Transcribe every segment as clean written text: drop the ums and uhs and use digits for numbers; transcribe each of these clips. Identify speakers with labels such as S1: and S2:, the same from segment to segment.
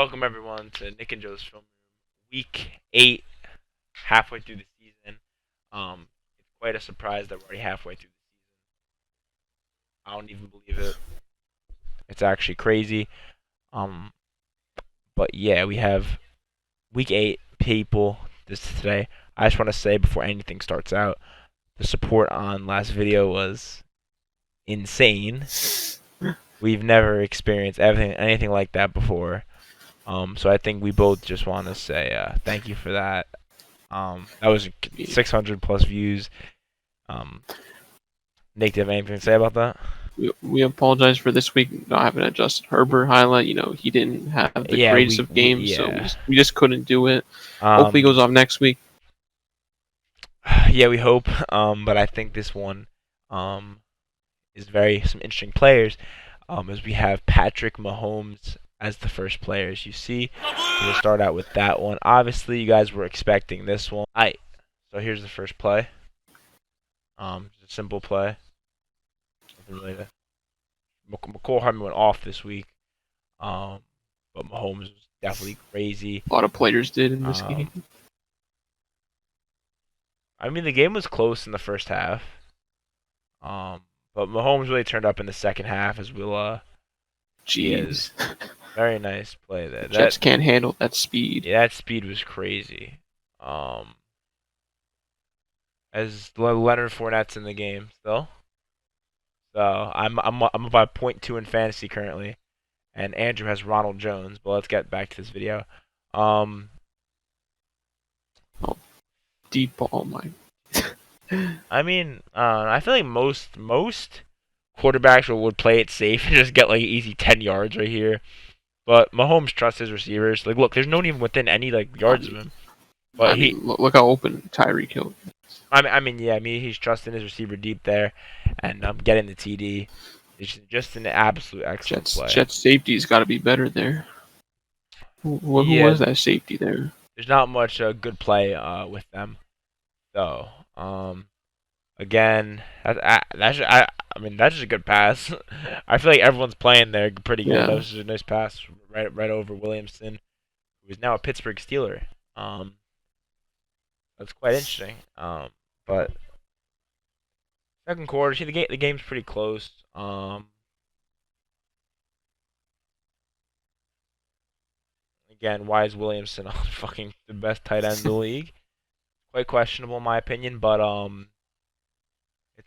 S1: Welcome everyone to Nick and Joe's Film Room, Week 8, halfway through the season. It's quite a surprise that we're already halfway through the season. I don't even believe it. It's actually crazy. Um, but yeah, we have Week 8 people today. I just want to say before anything starts out, the support on last video was insane. We've never experienced anything like that before. So I think we both just want to say thank you for that. That was 600 plus views. Nick, do you have anything to say about that?
S2: We apologize for this week not having a Justin Herbert highlight. You know, he didn't have the greatest of games, so we just couldn't do it. Hopefully he goes off next week.
S1: Yeah, we hope. But I think this one is some interesting players. As we have Patrick Mahomes as the first player, as you see. So we'll start out with that one. Obviously, you guys were expecting this one. So here's the first play. Just a simple play. Nothing really. McCall Harmon went off this week. But Mahomes was definitely crazy.
S2: A lot of players did in this game.
S1: I mean, the game was close in the first half. But Mahomes really turned up in the second half, as we'll
S2: Jeez.
S1: Very nice play there.
S2: Jets can't handle that speed.
S1: Yeah, that speed was crazy. As Leonard Fournette's in the game still. So I'm about 0.2 in fantasy currently, and Andrew has Ronald Jones. But let's get back to this video.
S2: Deep ball, my.
S1: I mean, I feel like most quarterbacks would play it safe and just get like easy 10 yards right here. But Mahomes trusts his receivers. Like, look, there's no one even within any yards of him. But
S2: look how open Tyreek Hill.
S1: I mean, he's trusting his receiver deep there, and getting the TD. It's just an absolute excellent play.
S2: Jets safety's got to be better there. Who was that safety there?
S1: There's not much good play with them. So, again, that's just a good pass. I feel like everyone's playing there pretty good.
S2: Yeah.
S1: That was just a nice pass right over Williamson, who is now a Pittsburgh Steeler. That's quite interesting. But second quarter, see the game's pretty close. Again, why is Williamson fucking the best tight end in the league? Quite questionable in my opinion, but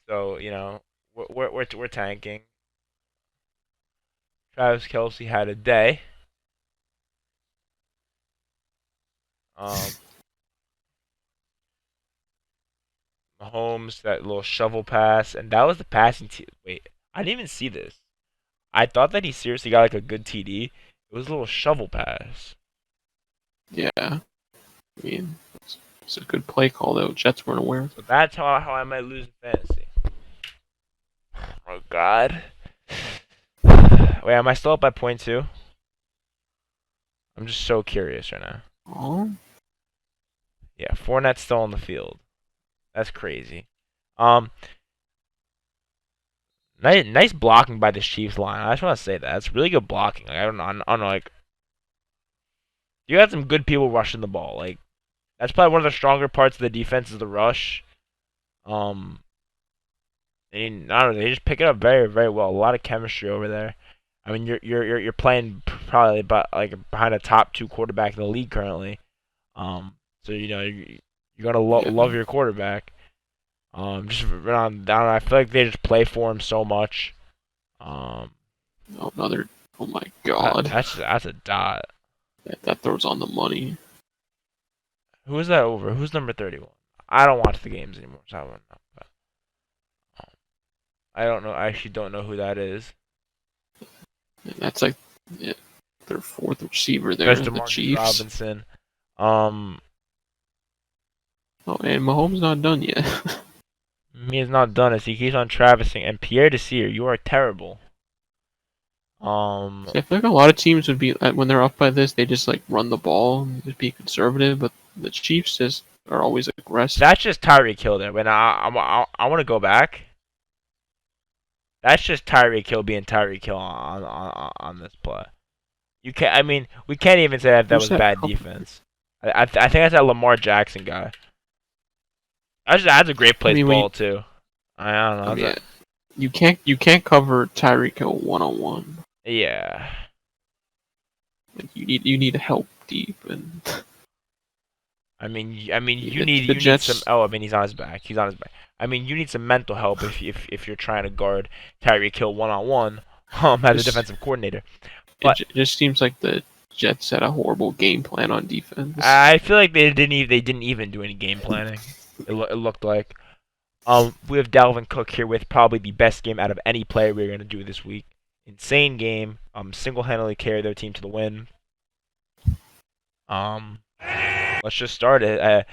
S1: so you know we're tanking. Travis Kelce had a day. Mahomes, that little shovel pass, and that was the passing. Wait, I didn't even see this. I thought that he seriously got like a good TD. It was a little shovel pass.
S2: Yeah, I mean, it's a good play call though. Jets weren't aware.
S1: So that's how I might lose in fantasy. Oh God. Wait, am I still up by 0.2? I'm just so curious right now.
S2: Oh.
S1: Yeah, Fournette's still on the field. That's crazy. Nice blocking by the Chiefs line. I just want to say that. That's really good blocking. Like, I don't know. Like, you had some good people rushing the ball. Like, that's probably one of the stronger parts of the defense is the rush. I don't know. They just pick it up very, very well. A lot of chemistry over there. I mean, you're playing probably behind a top 2 quarterback in the league currently. So you know you're gonna love your quarterback. Just run on down. I feel like they just play for him so much.
S2: Oh my God.
S1: That's a dot.
S2: That throws on the money.
S1: Who is that over? Who's number 31? I don't watch the games anymore, so I don't know. But, I don't know. I actually don't know who that is.
S2: That's like their fourth receiver there. The Chiefs.
S1: Robinson.
S2: Oh, and Mahomes not done yet.
S1: He is not done as he keeps on traversing. And Pierre Desir, you are terrible.
S2: I feel like a lot of teams would be when they're up by this, they just like run the ball and just be conservative. But the Chiefs just are always aggressive.
S1: That's just Tyreek Hill there. When I want to go back. That's just Tyreek Hill being Tyreek Hill on this play. You can't. I mean, we can't even say that
S2: Who's
S1: was
S2: that
S1: bad
S2: cover?
S1: defense. I think that's that Lamar Jackson guy. That's a great
S2: I
S1: place
S2: mean,
S1: ball too. I don't
S2: I
S1: know.
S2: mean, you can't cover Tyreek Hill 1-on-1.
S1: Yeah.
S2: Like you need help deep, and
S1: You
S2: the
S1: need some.
S2: Jets.
S1: Oh, I mean, he's on his back. He's on his back. I mean, you need some mental help if you're trying to guard Tyreek Hill 1-on-1 as a
S2: Just
S1: defensive coordinator. But
S2: just seems like the Jets had a horrible game plan on defense.
S1: I feel like they didn't even do any game planning. It looked like. We have Dalvin Cook here with probably the best game out of any player we're gonna do this week. Insane game. Single-handedly carried their team to the win. Let's just start it.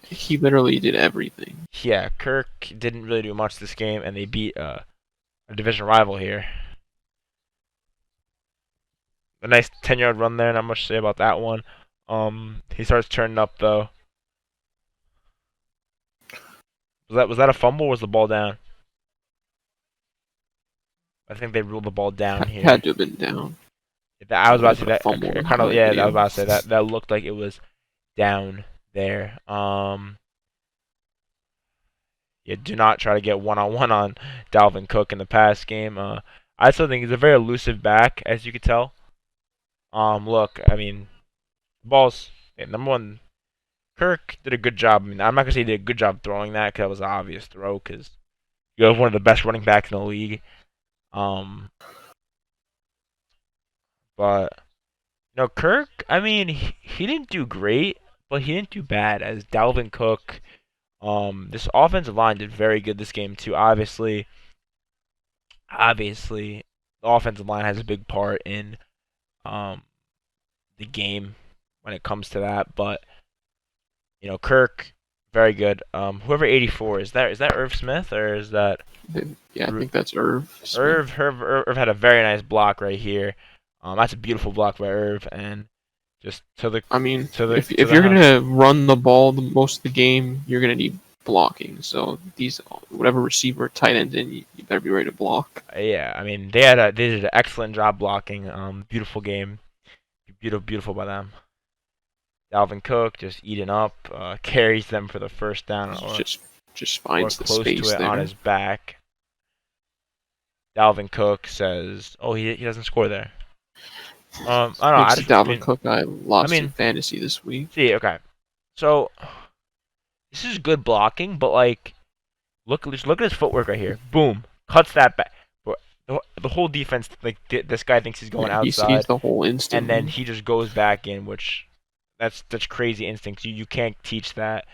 S2: He literally did everything.
S1: Yeah, Kirk didn't really do much this game, and they beat a division rival here. A nice 10-yard run there, not much to say about that one. He starts turning up though. Was that a fumble? Or was the ball down? I think they ruled the ball down here.
S2: Had to have been down.
S1: I was about to say that.
S2: Fumble
S1: Kind of, yeah. I was about to say that. That looked like it was down there. Yeah. Do not try to get one-on-one on Dalvin Cook in the pass game. I still think he's a very elusive back, as you could tell. Look, I mean, balls. Yeah, number one, Kirk did a good job. I mean, I'm not gonna say he did a good job throwing that because that was an obvious throw. Because you have one of the best running backs in the league. But Kirk. I mean, he didn't do great, but he didn't do bad. As Dalvin Cook, this offensive line did very good this game too. Obviously, the offensive line has a big part in the game when it comes to that. But Kirk, very good. Whoever 84 is that Irv Smith or is that?
S2: Yeah, I think that's Irv.
S1: Irv had a very nice block right here. That's a beautiful block by Irv, and just to the.
S2: I mean, if
S1: to the
S2: you're gonna run the ball most of the game, you're gonna need blocking. So whatever receiver, tight end, you better be ready to block.
S1: Yeah, I mean they did an excellent job blocking. Beautiful game, beautiful by them. Dalvin Cook just eating up, carries them for the first down, or
S2: just finds
S1: or
S2: the
S1: close
S2: space
S1: to it
S2: there
S1: on his back. Dalvin Cook says, "Oh, he doesn't score there." I don't know.
S2: Dalvin Cook, I lost in fantasy this week.
S1: See, okay, so this is good blocking, but like, look at his footwork right here. Boom, cuts that back. The whole defense, like this guy thinks he's going outside.
S2: He sees the whole instinct,
S1: and then he just goes back in, which that's crazy instincts. You can't teach that.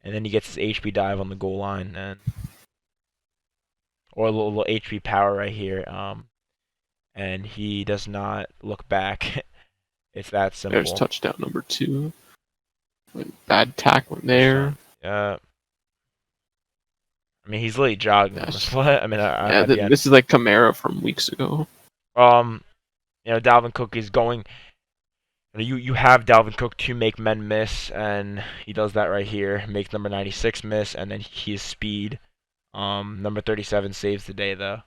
S1: And then he gets his HP dive on the goal line, or a little HP power right here. And he does not look back. It's that simple.
S2: There's touchdown number 2. Bad tackling there.
S1: Yeah. I mean, he's literally jogging on the split. I mean,
S2: this is like Kamara from weeks ago.
S1: Dalvin Cook is going. You have Dalvin Cook to make men miss, and he does that right here. Makes number 96 miss, and then his speed. Number 37 saves the day though.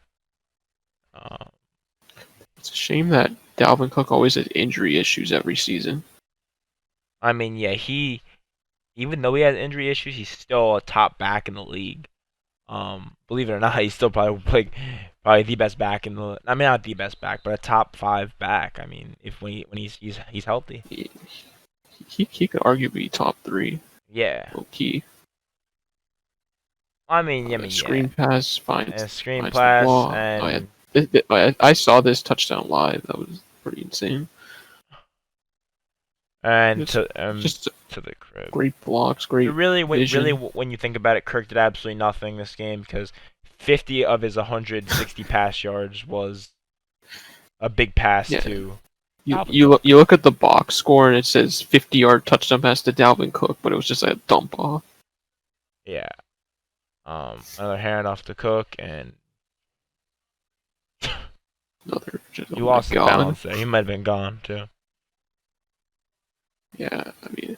S2: It's a shame that Dalvin Cook always has injury issues every season.
S1: I mean, yeah, even though he has injury issues, he's still a top back in the league. Believe it or not, he's still probably the best back in the. I mean, not the best back, but a top 5 back. I mean, when he's healthy,
S2: he could arguably be top 3.
S1: Yeah.
S2: Low key.
S1: Screen
S2: pass, finds
S1: screen pass, and
S2: I saw this touchdown live. That was pretty insane.
S1: And just to the crib.
S2: Great blocks, great.
S1: When you think about it, Kirk did absolutely nothing this game because 50 of his 160 pass yards was a big pass to.
S2: You look at the box score and it says 50-yard touchdown pass to Dalvin Cook, but it was just a dump off.
S1: Yeah. Another handoff to Cook and. You lost the balance there. He might have been gone too.
S2: Yeah, I mean,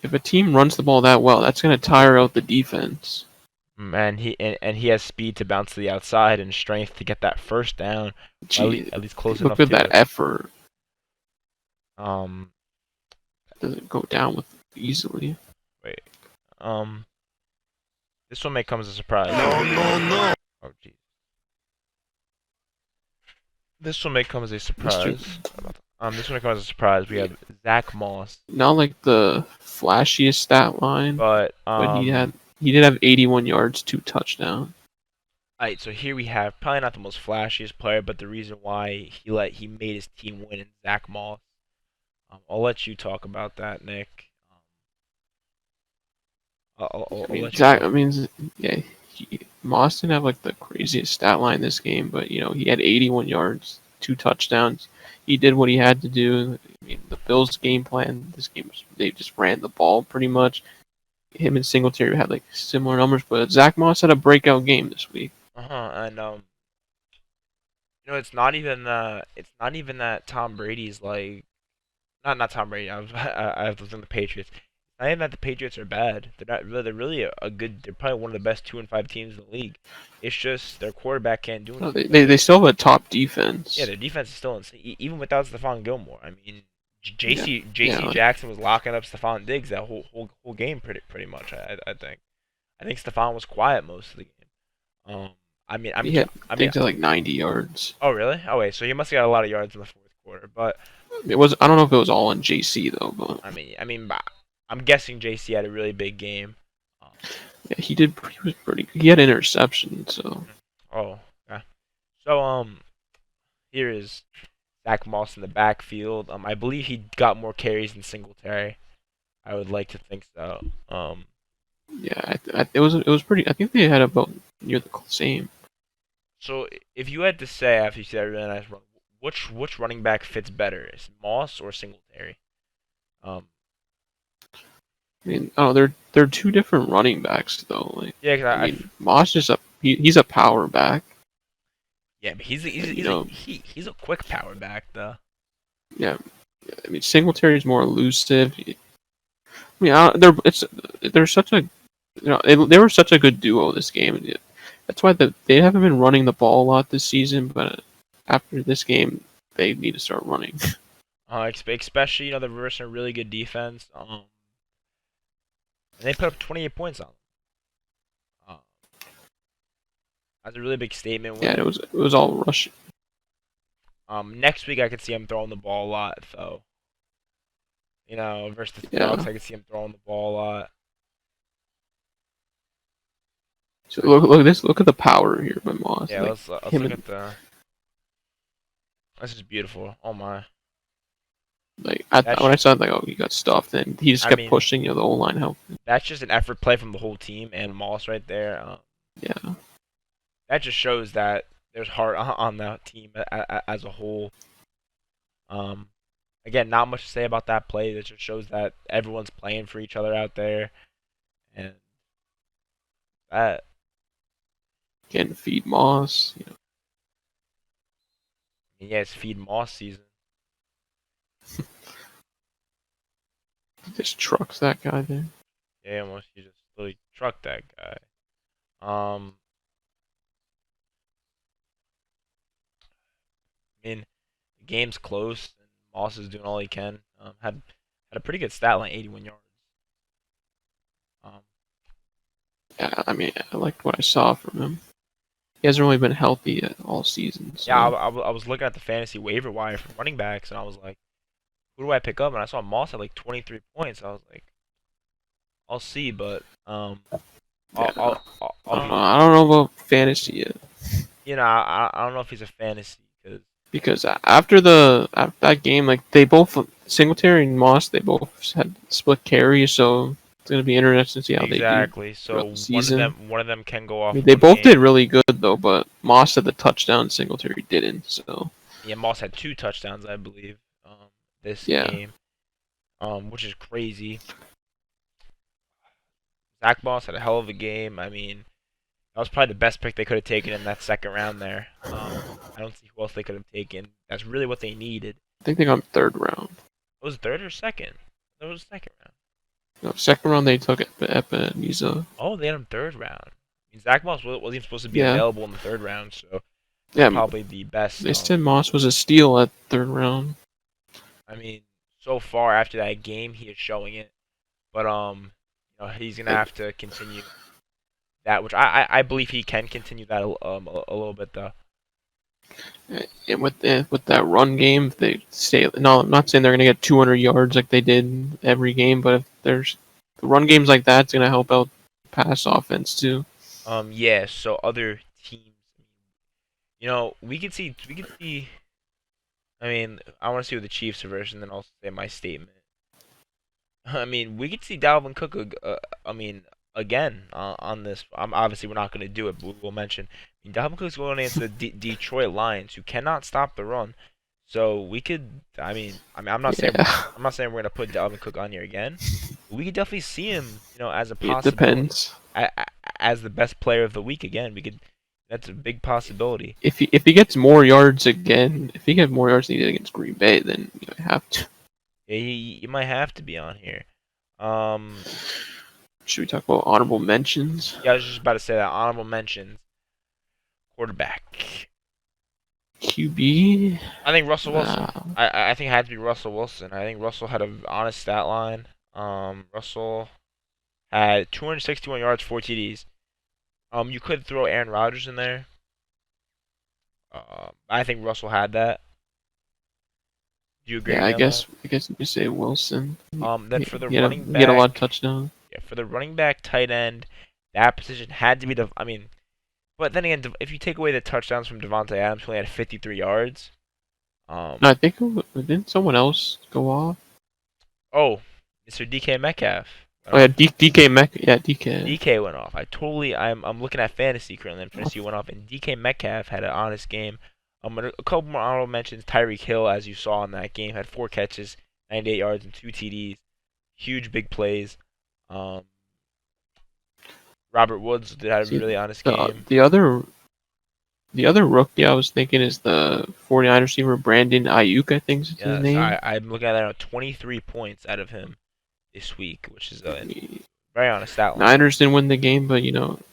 S2: if a team runs the ball that well, that's going to tire out the defense.
S1: And he has speed to bounce to the outside and strength to get that first down,
S2: Gee,
S1: at least close
S2: look
S1: enough
S2: at
S1: to
S2: that
S1: it.
S2: effort.
S1: Um,
S2: Doesn't go down with easily.
S1: wait. Um, this one may come as a surprise.
S3: No.
S1: Oh, jeez. This one may come as a
S2: Mr.
S1: surprise. This one may come as a surprise. We have Zack Moss,
S2: Not like the flashiest stat line,
S1: but
S2: but he did have 81 yards, 2 touchdowns.
S1: Alright, so here we have probably not the most flashiest player, but the reason why he made his team win in Zack Moss. I'll let you talk about that, Nick. I'll let you talk.
S2: I mean, yeah, Moss didn't have like the craziest stat line this game, but he had 81 yards, 2 touchdowns. He did what he had to do. I mean, the Bills' game plan this game, they just ran the ball pretty much. Him and Singletary had like similar numbers, but Zack Moss had a breakout game this week.
S1: And it's not even that Tom Brady's like not Tom Brady. I have to look at the Patriots. Not even that the Patriots are bad. They're not really. They're really a good. They're probably one of the best 2-5 teams in the league. It's just their quarterback can't do
S2: No,
S1: anything.
S2: they still have a top defense.
S1: Yeah, their defense is still insane, even without Stephon Gilmore. I mean, JC
S2: Yeah,
S1: Jackson was locking up Stephon Diggs that whole game pretty much. I think. I think Stephon was quiet most of the game.
S2: he had Diggs at like 90 yards.
S1: Oh really? Oh wait, so he must have got a lot of yards in the fourth quarter. But
S2: It was. I don't know if it was all on JC though, but
S1: I'm guessing JC had a really big game.
S2: yeah, he did. He was pretty. He had interception, so.
S1: Oh, yeah. So here is Zack Moss in the backfield. I believe he got more carries than Singletary. I would like to think so.
S2: Yeah, it was pretty. I think they had about near the same.
S1: So if you had to say after you see that really nice run, which running back fits better, is Moss or Singletary?
S2: I mean, oh, they're two different running backs though. Like,
S1: Yeah, cause
S2: I mean, Moss is he's a power back.
S1: yeah, but he's a quick power back though.
S2: Yeah, I mean Singletary is more elusive. I mean, they're such a they were such a good duo this game. That's why they haven't been running the ball a lot this season, but after this game, they need to start running.
S1: Especially they're versing a really good defense. And they put up 28 points on them. That's a really big statement.
S2: Yeah, it was all rushing.
S1: Next week I could see him throwing the ball a lot, though. Versus the Seahawks, I could see him throwing the ball a lot.
S2: So look at this. Look at the power here by Moss.
S1: Yeah, let's look at the. This is beautiful. Oh my.
S2: Like when I saw like, oh, he got stuffed, and he just kept pushing. The O-line help.
S1: That's just an effort play from the whole team and Moss right there.
S2: Yeah.
S1: That just shows that there's heart on that team as a whole. Again, not much to say about that play. It just shows that everyone's playing for each other out there, and that.
S2: Can feed Moss.
S1: Yeah, it's feed Moss season.
S2: He just trucks that guy there.
S1: Yeah, almost. He just really trucked that guy. I mean, the game's close, and Moss is doing all he can. Had a pretty good stat line, 81 yards.
S2: Yeah, I mean, I liked what I saw from him. He hasn't really been healthy all season. So.
S1: Yeah, I was looking at the fantasy waiver wire for running backs, and I was like, who do I pick up? And I saw Moss had like 23 points. I was like, I'll see, but
S2: I don't know about fantasy yet.
S1: I don't know if he's a fantasy
S2: because after that game, like they both Singletary and Moss, they both had split carries, so it's gonna be interesting to see how they do.
S1: Exactly. So one of them can go off.
S2: I mean, they both did really good though, but Moss had the touchdown, Singletary didn't. So
S1: yeah, Moss had 2 touchdowns, I believe, this game, which is crazy. Zack Moss had a hell of a game. I mean, that was probably the best pick they could have taken in that second round there. I don't see who else they could have taken. That's really what they needed.
S2: I think they got him 3rd round.
S1: It was 3rd or 2nd? That was 2nd round.
S2: No, 2nd round they took Ebenezer.
S1: Oh, they had him 3rd round. mean, Zack Moss wasn't even supposed to be
S2: Yeah,
S1: available in the third round, so
S2: yeah.
S1: probably the best.
S2: They said Moss was a steal at third round.
S1: I mean, so far after that game, he is showing it. But he's gonna
S2: Like,
S1: have to continue that, which I believe he can continue that a little bit though.
S2: and with that run game, if they stay. No, I'm not saying they're gonna get 200 yards like they did every game, but if there's the run games like that, it's gonna help out pass offense too.
S1: Yeah. So other teams, we could see. I mean, I want to see what the Chiefs are version, then I'll say my statement. I mean, we could see Dalvin Cook. I mean, again on this. Obviously we're not going to do it, but we'll mention. I mean, Dalvin Cook's going against the Detroit Lions, who cannot stop the run. So we could. I'm not saying
S2: Yeah,
S1: I'm not saying we're going to put Dalvin Cook on here again. But we could definitely see him, as a
S2: it
S1: possibility,
S2: depends.
S1: as the best player of the week again. We could. That's a big possibility.
S2: If he gets more yards again, if he gets more yards than he did against Green Bay, then you have to.
S1: Yeah, you might have to be on here. Um,
S2: Should we talk about honorable mentions?
S1: yeah, I was just about to say that honorable mentions. Quarterback.
S2: QB.
S1: I think Russell Wilson.
S2: Uh,
S1: I think it had to be Russell Wilson. I think Russell had an honest stat line. Russell had 261 yards, 4 TDs. You could throw Aaron Rodgers in there. I think Russell had that. Do you agree with
S2: yeah,
S1: me
S2: I
S1: on that?
S2: guess I guess you could say Wilson.
S1: Then for the
S2: He had
S1: running
S2: he had a lot of
S1: back,
S2: touchdowns.
S1: yeah, for the running back, tight end, that position had to be the. I mean, but then again, if you take away the touchdowns from Devontae Adams, who only had 53 yards.
S2: No,
S1: Um,
S2: I think didn't someone else go off?
S1: oh, Mr. DK Metcalf.
S2: Oh yeah, DK Metcalf. Yeah, DK.
S1: DK went off. I'm looking at fantasy currently, and fantasy went off, and DK Metcalf had an honest game. A couple more honorable mentions. Tyreek Hill, as you saw in that game, had 4 catches, 98 yards, and 2 TDs. Huge big plays. Um, Robert Woods did have a
S2: See,
S1: really honest
S2: the
S1: game.
S2: the other the other rookie I was thinking is the 49 receiver Brandon Aiyuk. I think is his
S1: Yes,
S2: name.
S1: I'm looking at that now, 23 points out of him this week, which is a
S2: The
S1: very honest stat line.
S2: Niners didn't win the game, but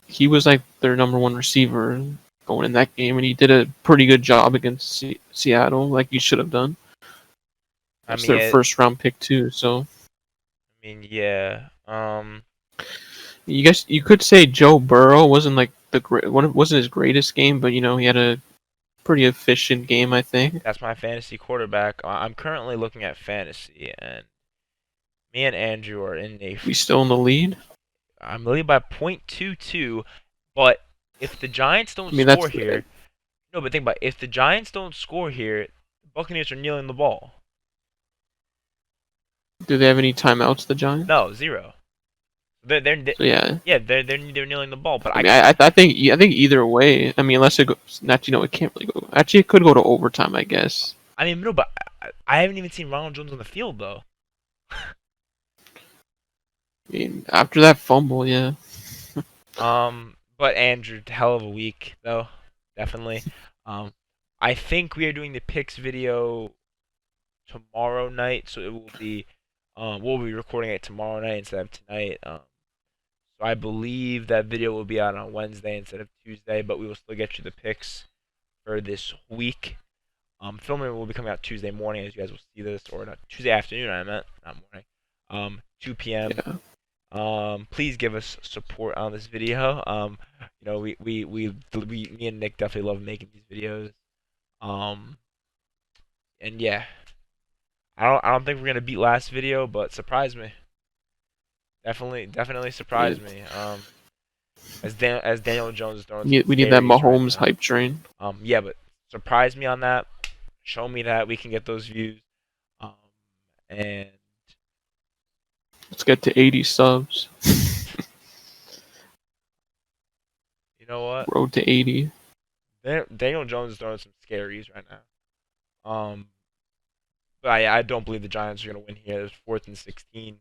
S2: he was like their number one receiver going in that game, and he did a pretty good job against Seattle, like he should have done.
S1: I
S2: That's
S1: mean,
S2: their first round pick too, so.
S1: Yeah.
S2: You guess you could say Joe Burrow wasn't like wasn't his greatest game, but he had a pretty efficient game, I think.
S1: That's my fantasy quarterback. I'm currently looking at fantasy, and me and Andrew are in a.
S2: We still in the lead.
S1: I'm leading by .22, but if the Giants
S2: I
S1: don't
S2: mean that's
S1: score here, no, but think about it, if the Giants don't score here, the Buccaneers are kneeling the ball.
S2: do they have any timeouts, the Giants?
S1: No, zero. They're
S2: So yeah.
S1: yeah, they're kneeling the ball, but
S2: I mean, I think either way. I mean, unless it goes, not it can't really go. Actually, it could go to overtime, I guess.
S1: I mean no, but I haven't even seen Ronald Jones on the field though.
S2: I mean, after that fumble, yeah.
S1: But Andrew, hell of a week though, definitely. Um, I think we are doing the picks video tomorrow night, so it will be, we'll be recording it tomorrow night instead of tonight. So I believe that video will be out on Wednesday instead of Tuesday, but we will still get you the picks for this week. Filming will be coming out Tuesday morning, as you guys will see this, or not Tuesday afternoon. I meant not morning. 2 p.m.
S2: Yeah.
S1: Please give us support on this video. Me and Nick definitely love making these videos. And yeah, I don't think we're gonna beat last video, but surprise me. Definitely surprise me. As Daniel Jones is throwing some
S2: We need that
S1: scaries right
S2: Mahomes
S1: now.
S2: hype train.
S1: Yeah, but surprise me on that. Show me that we can get those views. Um, and
S2: Let's get to 80 subs.
S1: you know what?
S2: Road to 80.
S1: Daniel Jones is throwing some scaries right now. But I don't believe the Giants are gonna win here. It's 4th and 16.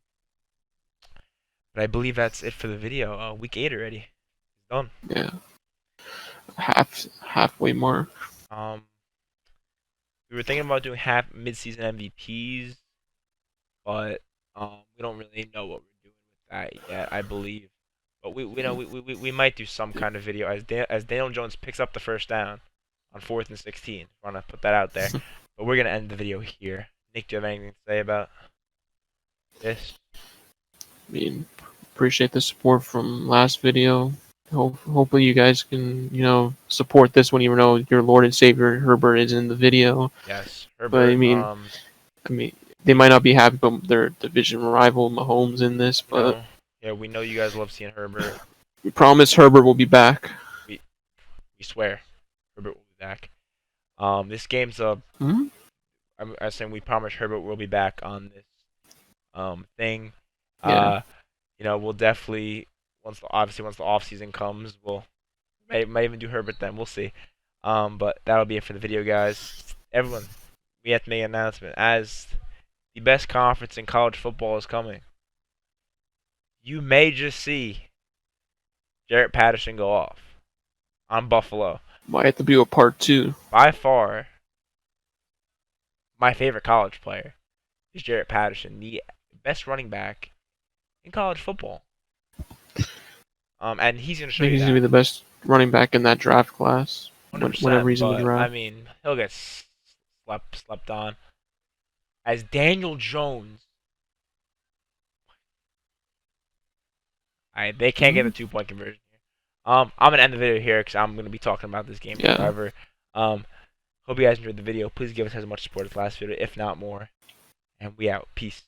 S1: But I believe that's it for the video. Week 8 already. It's done.
S2: Yeah. Halfway mark.
S1: We were thinking about doing mid-season MVPs, but we don't really know what we're doing with that yet. I believe But we might do some kind of video as Daniel Jones picks up the first down as Daniel Jones picks up the first down on 4th and 16. Want to put that out there. But we're gonna end the video here. Nick, do you have anything to say about this?
S2: I mean, appreciate the support from last video. Hopefully you guys can, support this one, even though your Lord and Savior Herbert is in the video.
S1: Yes,
S2: But
S1: Herbert.
S2: I mean, they might not be happy about their division rival Mahomes in this, but
S1: Yeah, we know you guys love seeing Herbert.
S2: we promise Herbert will be back.
S1: We swear, Herbert will be back. This game's
S2: Hmm?
S1: I'm saying we promise Herbert will be back on this thing.
S2: Yeah.
S1: We'll definitely once the off season comes, we'll might even do Herbert then. We'll see. But that'll be it for the video, guys. Everyone, we have to make an announcement as the best conference in college football is coming. You may just see Jarrett Patterson go off on Buffalo.
S2: Might have to be a part 2.
S1: By far, my favorite college player is Jarrett Patterson, the best running back in college football. And he's going to
S2: I
S1: show
S2: think
S1: you
S2: he's
S1: that.
S2: gonna be the best running back in that draft class.
S1: 100%,
S2: Whenever he's in the
S1: but,
S2: draft.
S1: I mean, he'll get slept on. As Daniel Jones, they can't get a 2-point conversion here. I'm gonna end the video here because I'm gonna be talking about this game
S2: Yeah.
S1: forever. Hope you guys enjoyed the video. Please give us as much support as last video, if not more. And we out. Peace.